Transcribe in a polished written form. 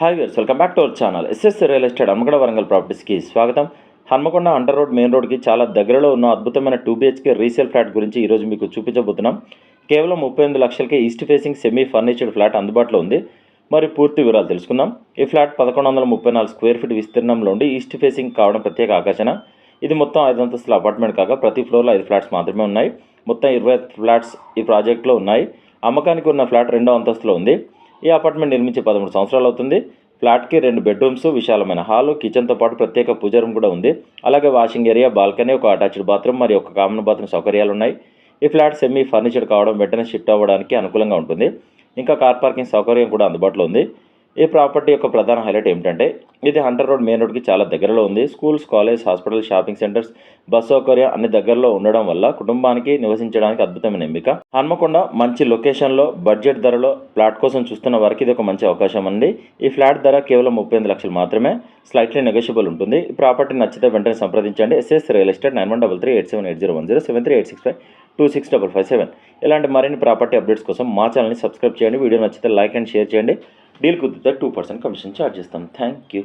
Hi viewers, welcome back to our channel. SS real estate Hanamkonda Warangal ప్రాపర్టీస్కి స్వాగతం. Hanamkonda under road main రోడ్కి చాలా దగ్గరలో ఉన్న అద్భుతమైన 2 BHK రీసేల్ ఫ్లాట్ గురించి ఈరోజు మీకు చూపించబోతున్నాం. కేవలం 38 లక్షలకే east facing semi furnished flat అందుబాటులో ఉంది. మరి పూర్తి వివరాలు తెలుసుకుందాం. ఈ ఫ్లాట్ 1134 స్క్వేర్ ఫీట్ విస్తీర్ణంలో ఉండి ఈస్ట్ ఫేసింగ్ కావడం ప్రత్యేక ఆకర్షణ. ఇది మొత్తం 5 అంతస్తుల అపార్ట్మెంట్ కాగా ప్రతి ఫ్లోర్లో 5 ఫ్లాట్స్ మాత్రమే ఉన్నాయి. మొత్తం 20 ఫ్లాట్స్ ఈ ప్రాజెక్ట్లో ఉన్నాయి. అమ్మకానికి ఉన్న ఫ్లాట్ 2వ అంతస్తులో ఉంది. ఈ అపార్ట్మెంట్ నిర్మించి 13 సంవత్సరాలు అవుతుంది. ఫ్లాట్కి 2 బెడ్రూమ్స్, విశాలమైన హాలు, కిచెన్తో పాటు ప్రత్యేక పూజా రూమ్ కూడా ఉంది. అలాగే వాషింగ్ ఏరియా, బాల్కనీ, ఒక అటాచ్డ్ బాత్రూమ్ మరియు ఒక కామన్ బాత్రూమ్ సౌకర్యాలు ఉన్నాయి. ఈ ఫ్లాట్ సెమీ ఫర్నిచర్ కావడం వెంటనే షిఫ్ట్ అవ్వడానికి అనుకూలంగా ఉంటుంది. ఇంకా కార్ పార్కింగ్ సౌకర్యం కూడా అందుబాటులో ఉంది. ఈ ప్రాపర్టీ యొక్క ప్రధాన హైలైట్ ఏమిటంటే ఇది హంటర్ రోడ్ మెయిన్ రోడ్కి చాలా దగ్గరలో ఉంది. Schools, college, hospital, shopping centres, bus సౌకర్యం అన్ని దగ్గరలో ఉండడం వల్ల కుటుంబానికి నివసించడానికి అద్భుతమైన ఎంపిక. హన్మకొండ మంచి లొకేషన్లో బడ్జెట్ ధరలో ఫ్లాట్ కోసం చూస్తున్న వారికి ఇది ఒక మంచి అవకాశం అండి. ఈ ఫ్లాట్ ధర కేవలం 38 లక్షలు మాత్రమే, స్లైట్లీ నెగోషియబుల్ ఉంటుంది. ఈ ప్రాపర్టీ నచ్చితే వెంటనే సంప్రదించండి. SS real estate 9133878010 7386526557. ఇలాంటి మరిన్ని ప్రాపర్టీ అప్డేట్స్ కోసం మా ఛానల్ని సబ్స్క్రైబ్ చేయండి. వీడియో నచ్చితే లైక్ అండ్ షేర్ చేయండి. డీల్ కుదిరితే 2% కమిషన్ ఛార్జ్ చేస్తాం. Thank you.